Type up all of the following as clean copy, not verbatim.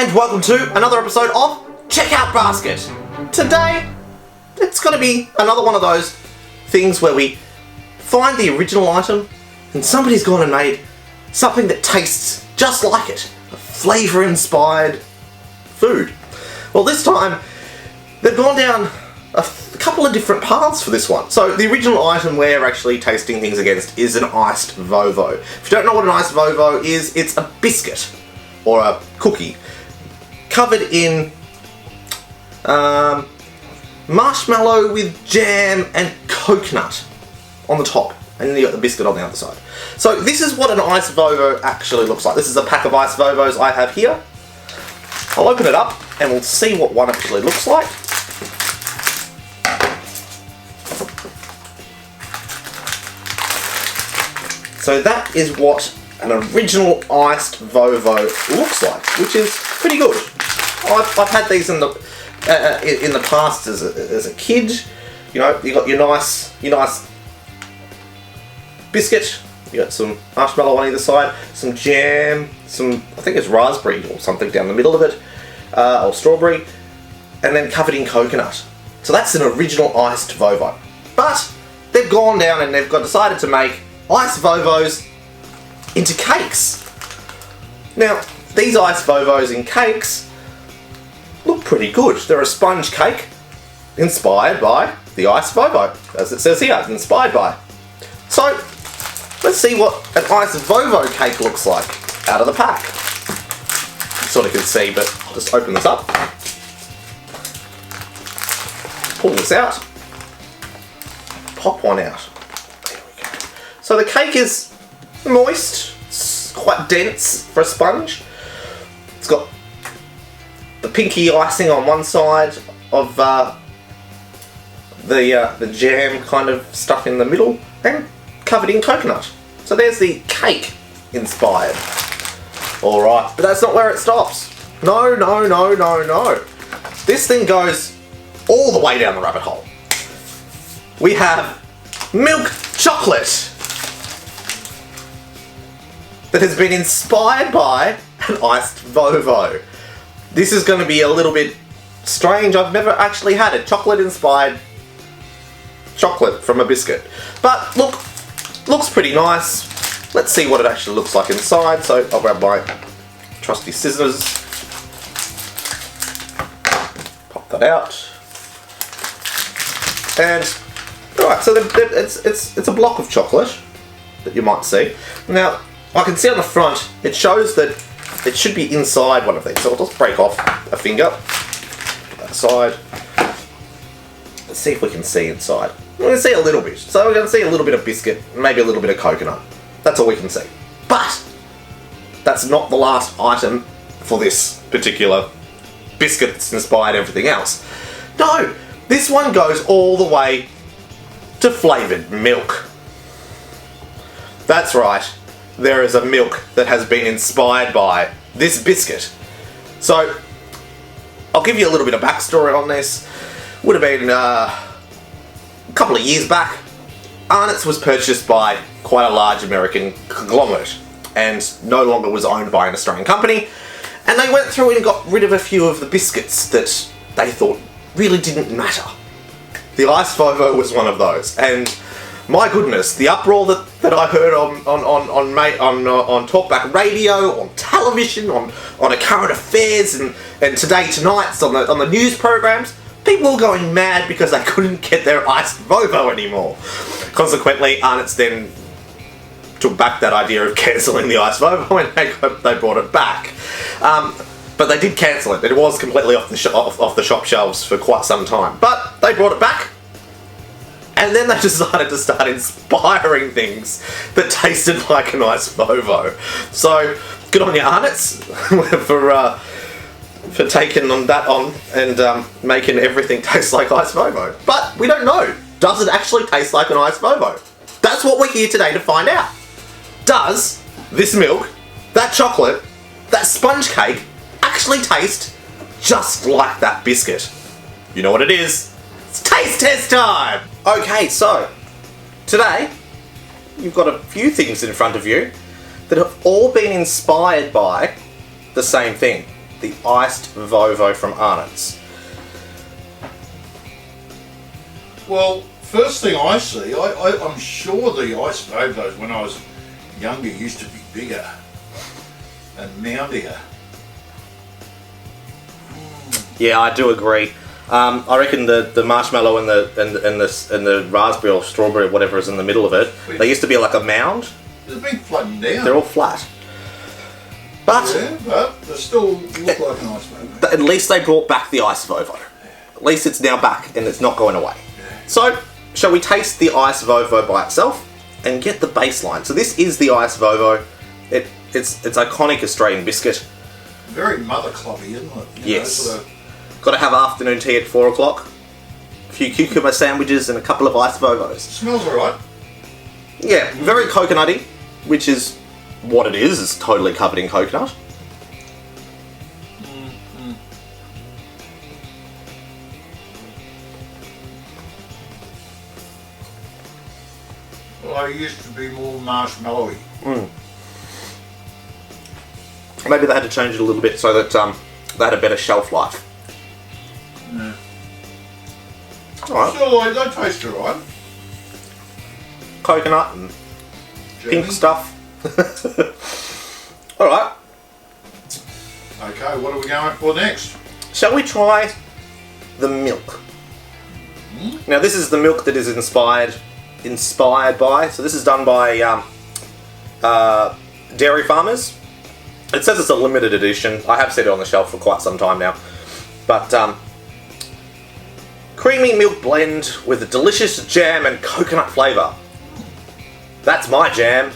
and welcome to another episode of Checkout Basket. Today, it's going to be another one of those things where we find the original item and somebody's gone and made something that tastes just like it. A flavour-inspired food. Well, this time, they've gone down a couple of different paths for this one. So the original item we're actually tasting things against is an iced VoVo. If you don't know what an iced VoVo is, it's a biscuit or a cookie covered in marshmallow with jam and coconut on the top, and then you got the biscuit on the other side. So this is what an iced VoVo actually looks like. This is a pack of iced VoVos I have here. I'll open it up and we'll see what one actually looks like. So that is what an original iced VoVo looks like, which is pretty good. I've had these in the past as a kid. You know, you got your nice biscuit. You got some marshmallow on either side, some jam, some, I think it's raspberry or something down the middle of it, or strawberry, and then covered in coconut. So that's an original iced VoVo. But they've gone down and they've decided to make iced VoVos into cakes. Now, these iced VoVos in cakes look pretty good. They're a sponge cake inspired by the iced VoVo, as it says here, inspired by. So, let's see what an iced VoVo cake looks like out of the pack. You sort of can see, but I'll just open this up. Pull this out. Pop one out. There we go. So the cake is moist, it's quite dense for a sponge. It's got the pinky icing on one side of the jam kind of stuff in the middle, and covered in coconut. So there's the cake inspired. Alright, but that's not where it stops. No. This thing goes all the way down the rabbit hole. We have milk chocolate that has been inspired by an iced VoVo. This is going to be a little bit strange. I've never actually had a chocolate-inspired chocolate from a biscuit. But look, looks pretty nice. Let's see what it actually looks like inside. So I'll grab my trusty scissors. Pop that out. And alright, so it's a block of chocolate that you might see. Now, I can see on the front, it shows that it should be inside one of these. So I'll just break off a finger. Put that aside. Let's see if we can see inside. We're going to see a little bit. So we're going to see a little bit of biscuit, maybe a little bit of coconut. That's all we can see. But that's not the last item for this particular biscuit that's inspired everything else. No, this one goes all the way to flavoured milk. That's right. There is a milk that has been inspired by this biscuit. So, I'll give you a little bit of backstory on this. Would have been a couple of years back. Arnott's was purchased by quite a large American conglomerate and no longer was owned by an Australian company. And they went through and got rid of a few of the biscuits that they thought really didn't matter. The iced VoVo was one of those, and my goodness, the uproar that I heard on talkback radio, on television, on a current affairs, and Today Tonight's on the news programs, people were going mad because they couldn't get their iced VoVo anymore. Consequently, Arnott's then took back that idea of cancelling the iced VoVo and they brought it back. But they did cancel it. It was completely off the shop shelves for quite some time. But they brought it back. And then they decided to start inspiring things that tasted like an iced VoVo. So, good on you, Arnott's, for taking that on and making everything taste like iced VoVo. But we don't know. Does it actually taste like an iced VoVo? That's what we're here today to find out. Does this milk, that chocolate, that sponge cake actually taste just like that biscuit? You know what it is. It's taste test time! Okay, so today you've got a few things in front of you that have all been inspired by the same thing. the iced VoVo from Arnott's? Well, first thing I see, I'm sure the iced VoVos when I was younger used to be bigger and moundier. Yeah, I do agree. I reckon the marshmallow and the raspberry or strawberry or whatever is in the middle of it. They used to be like a mound. They've been flattened down. They're all flat. But yeah, but they still look like an ice VoVo. At least they brought back the ice VoVo. At least it's now back and it's not going away. Yeah. So, shall we taste the ice VoVo by itself and get the baseline? So this is the ice VoVo. It's iconic Australian biscuit. Very mother clubby, isn't it? Yes. Sort of... Got to have afternoon tea at 4 o'clock. A few cucumber sandwiches and a couple of ice VoVos. Smells alright. Yeah, very coconutty, which is what it is. It's totally covered in coconut. Well, I used to be more marshmallowy. Maybe they had to change it a little bit so that they had a better shelf life. Yeah. Alright. Still, they taste alright. Coconut and Jammy. pink stuff. Alright. Okay, what are we going for next? Shall we try the milk? Now this is the milk that is inspired by, so this is done by dairy farmers. It says it's a limited edition. I have seen it on the shelf for quite some time now. But creamy milk blend with a delicious jam and coconut flavour. That's my jam.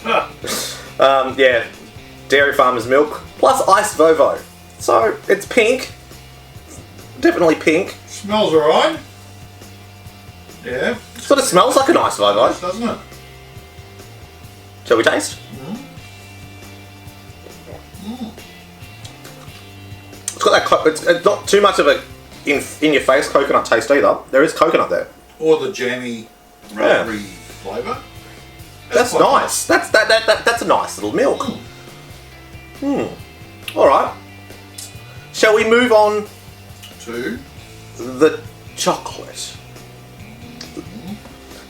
Yeah, dairy farmers milk plus iced VoVo. So it's pink, definitely pink. Smells alright. Yeah. Sort of smells like an iced VoVo, doesn't it? Shall we taste? It's got that. It's not too much of a in your face coconut taste either. There is coconut there. Or the jammy raspberry flavour. That's nice. That's a nice little milk. All right. Shall we move on to the chocolate?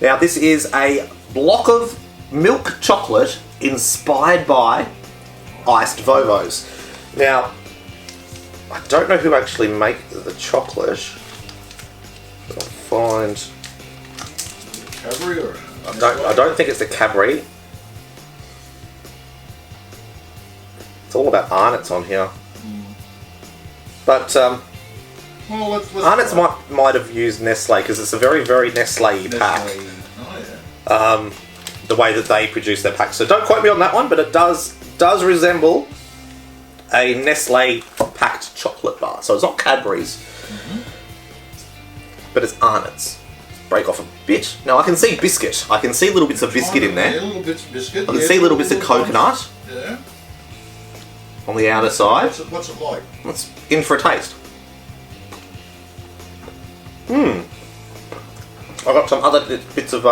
Now this is a block of milk chocolate inspired by iced VoVos. Now I don't know who actually make the chocolate. I'll find. Cadbury or? I don't think it's the Cadbury. It's all about Arnott's on here. But well, let's Arnott's might have used Nestle because it's a very Nestle pack. Oh, yeah. The way that they produce their packs. So don't quote me on that one, but it does resemble a Nestle packed chocolate bar. So it's not Cadbury's, but it's Arnott's. Break off a bit. Now I can see biscuit. I can see little bits of biscuit in there. Yeah, little bits of biscuit. I can see little bits of coconut Yeah. on the outer side. What's it like? Let's in for a taste. I got some other bits of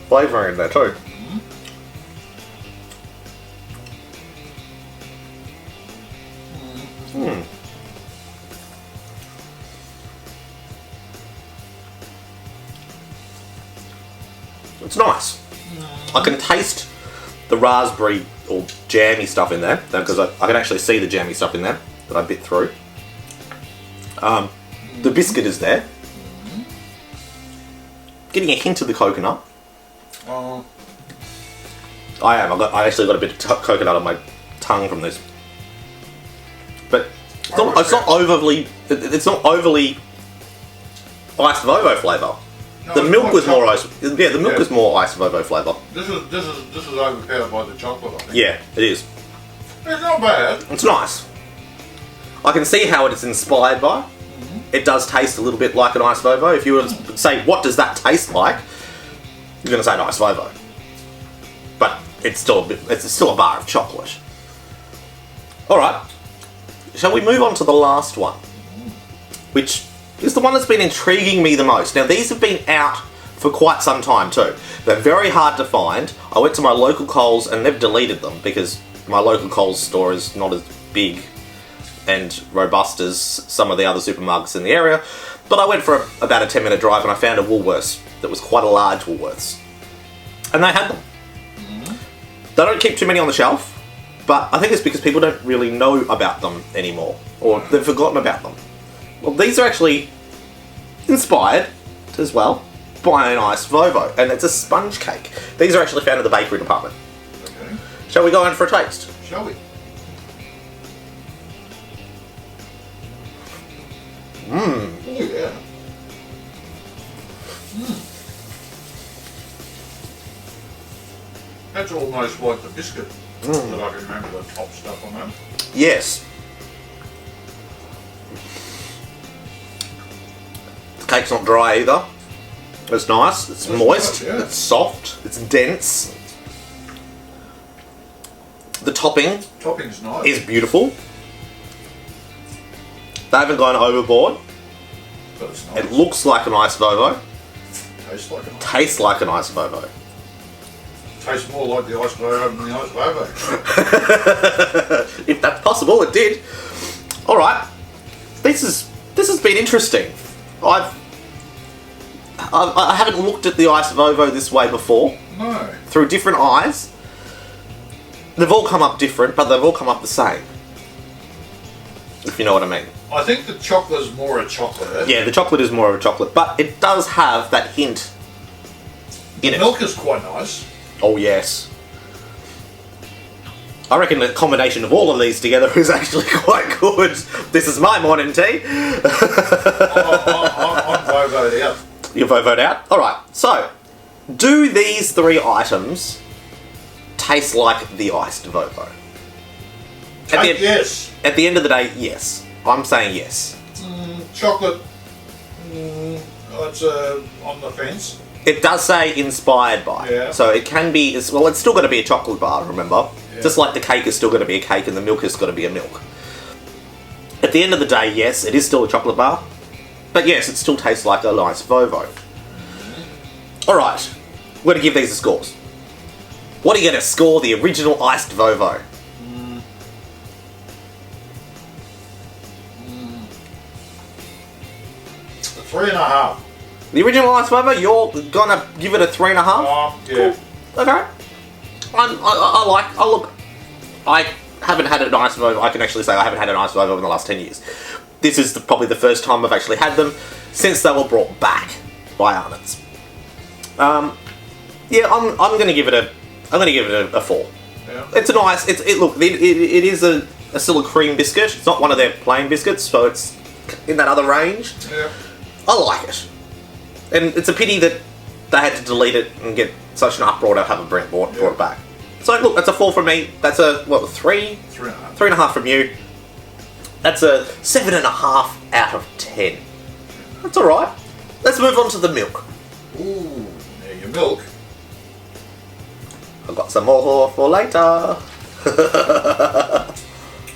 flavour in there too. It's nice. I can taste the raspberry or jammy stuff in there because I can actually see the jammy stuff in there that I bit through. The biscuit is there. Getting a hint of the coconut. I I actually got a bit of coconut on my tongue from this, but it's not overly iced VoVo flavour. No, the milk was more ice. Yeah, the milk was more iced VoVo flavour. This is overpowered by the chocolate, I think. Yeah, it is. It's not bad. It's nice. I can see how it is inspired by. It does taste a little bit like an iced VoVo. If you were to say, what does that taste like? You're going to say an iced VoVo. But it's still a bar of chocolate. Alright. Shall we move on to the last one? Which is the one that's been intriguing me the most. Now these have been out for quite some time too. They're very hard to find. I went to my local Coles and they've deleted them because my local Coles store is not as big and robust as some of the other supermarkets in the area. But I went for about a 10-minute drive and I found a Woolworths that was quite a large Woolworths. And they had them. They don't keep too many on the shelf, but I think it's because people don't really know about them anymore, or they've forgotten about them. Well, these are actually inspired as well by an iced VoVo, and it's a sponge cake. These are actually found in the bakery department. Okay. Shall we go in for a taste? Shall we? Mmm. Oh yeah. That's almost like the biscuit that I can remember the top stuff on them. Yes. The cake's not dry either. It's nice, it's moist, nice, yeah. It's soft, it's dense. The Topping's nice. is beautiful. They haven't gone overboard. But it's nice. It looks like an iced VoVo. Tastes like an ice. Tastes like an iced VoVo. Tastes more like the ice VoVo than the ice VoVo. If that's possible, it did. Alright. This has been interesting. I haven't looked at the iced VoVo this way before. No. Through different eyes. They've all come up different, but they've all come up the same. If you know what I mean. I think the chocolate is more a chocolate. Yeah, the chocolate is more of a chocolate, but it does have that hint in The it. milk is quite nice. Oh yes. I reckon the combination of all of these together is actually quite good. This is my morning tea. I'm VoVo'd out. You're VoVo'd out? Alright, so, do these three items taste like the iced VoVo? Yes. At the end of the day, yes. I'm saying yes. Chocolate. It's on the fence. It does say inspired by. Yeah. So it can be, well, it's still going to be a chocolate bar, remember? Yeah. Just like the cake is still going to be a cake and the milk is going to be a milk. At the end of the day, yes, it is still a chocolate bar. But yes, it still tastes like a nice VoVo. Alright, we're going to give these the scores. What are you going to score the original iced VoVo? 3.5. The original iced VoVo, you're going to give it a 3.5? Yeah. Cool. Okay. I haven't had an iced VoVo. I can actually say I haven't had an iced VoVo in the last 10 years. This is probably the first time I've actually had them since they were brought back by Arnott's. Yeah, I'm going to give it a 4. Yeah. It's a nice. It is still a cream biscuit. It's not one of their plain biscuits, so it's in that other range. Yeah. I like it, and it's a pity that they had to delete it and get such an uproar to have it brought it back. So look, that's a 4 from me. That's a 3? 3.5. 3.5 from you. That's a 7.5 out of 10. That's all right. Let's move on to the milk. Ooh, now your milk. I've got some more for later. I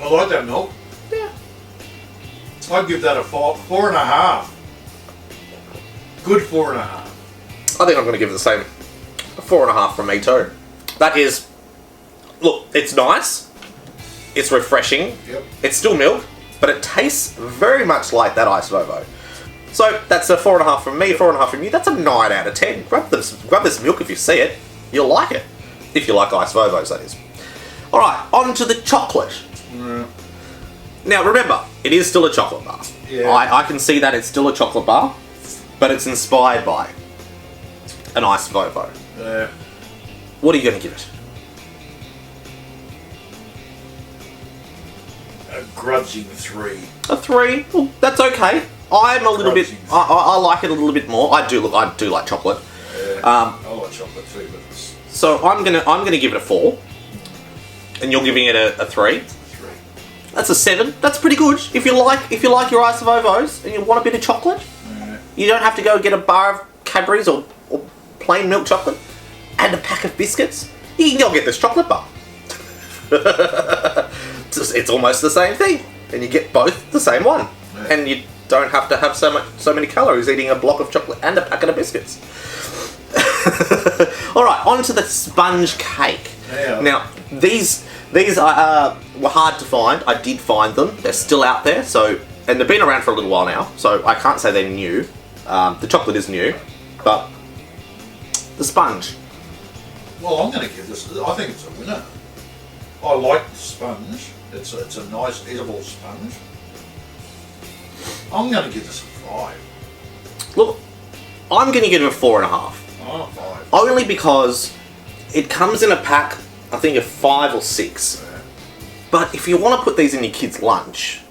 like that milk. Yeah. I'd give that a 4.5. Good 4.5. I think I'm going to give it the same. A 4.5 from me too. That is, look, it's nice. It's refreshing. Yep. It's still milk, but it tastes very much like that iced VoVo. So that's a 4.5 from me, 4.5 from you. That's a 9 out of 10. Grab this milk if you see it. You'll like it. If you like iced VoVos, that is. Alright, on to the chocolate. Yeah. Now remember, it is still a chocolate bar. Yeah. I can see that it's still a chocolate bar, but it's inspired by an iced VoVo. Yeah. What are you going to give it? A grudging 3. A 3? Well, that's okay. I'm a little bit. Grudging. I like it a little bit more. I do like chocolate. Yeah. I like chocolate too, but it's So I'm gonna give it a 4, and you're giving it a 3. 3. That's a 7. That's pretty good. If you like your iced VoVos and you want a bit of chocolate, Yeah. you don't have to go get a bar of Cadbury's or plain milk chocolate and a pack of biscuits. You can go get this chocolate bar. It's almost the same thing, and you get both the same one, Yeah. and you don't have to have so many calories eating a block of chocolate and a packet of biscuits. Alright, on to the sponge cake. Yeah. Now, these were hard to find. I did find them. They're still out there, so, and they've been around for a little while now, so I can't say they're new. The chocolate is new, but the sponge. Well, I'm going to give this, I think it's a winner. I like the sponge. It's a nice edible sponge. I'm going to give this a 5. Look, I'm going to give it a 4.5. Oh, 5. Only because it comes in a pack, I think, of 5 or 6. Yeah. But if you want to put these in your kid's lunch,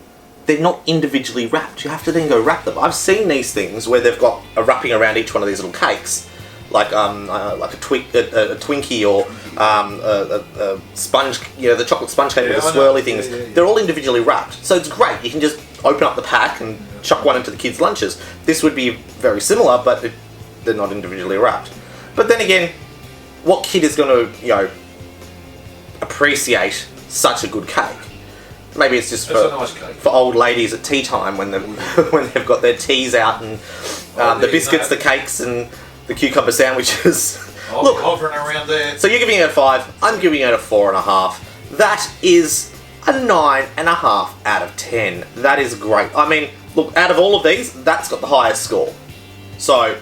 they're not individually wrapped. You have to then go wrap them. I've seen these things where they've got a wrapping around each one of these little cakes, like a Twinkie or a sponge, you know, the chocolate sponge cake with the swirly things. Yeah. They're all individually wrapped, so it's great. You can just open up the pack and chuck one into the kids' lunches. This would be very similar, but they're not individually wrapped. But then again, what kid is going to, you know, appreciate such a good cake? Maybe it's just a nice cake. for old ladies at tea time when when they've got their teas out and the biscuits, the cakes, and the cucumber sandwiches. Look, hovering around there. So you're giving it a 5. I'm giving it a 4.5. That is a 9.5 out of 10. That is great. I mean, look, out of all of these, that's got the highest score. So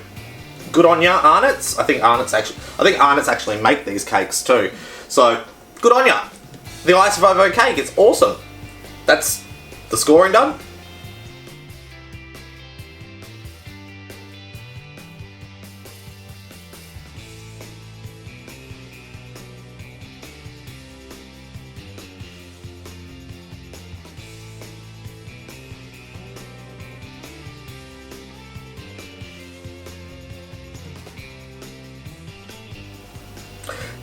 good on ya, Arnott's. I think Arnott's actually make these cakes too. So good on ya. The Ice VoVo cake, it's awesome. That's the scoring done.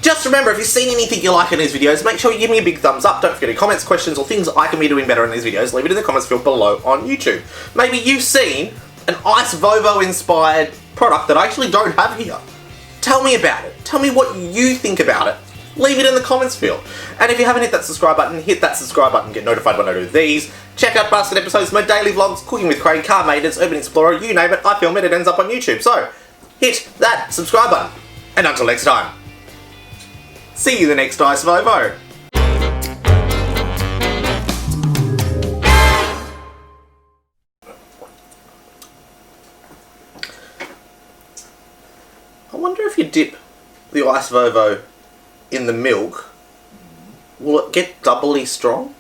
Just remember, if you've seen anything you like in these videos, make sure you give me a big thumbs up. Don't forget any comments, questions, or things I can be doing better in these videos. Leave it in the comments field below on YouTube. Maybe you've seen an Ice VoVo inspired product that I actually don't have here. Tell me about it. Tell me what you think about it. Leave it in the comments field. And if you haven't hit that subscribe button, hit that subscribe button, get notified when I do these. Check out basket episodes, my daily vlogs, cooking with Craig, car maintenance, urban explorer, you name it, I film it, it ends up on YouTube. So, hit that subscribe button. And until next time, see you the next Ice VoVo. I wonder if you dip the Ice VoVo in the milk, will it get doubly strong?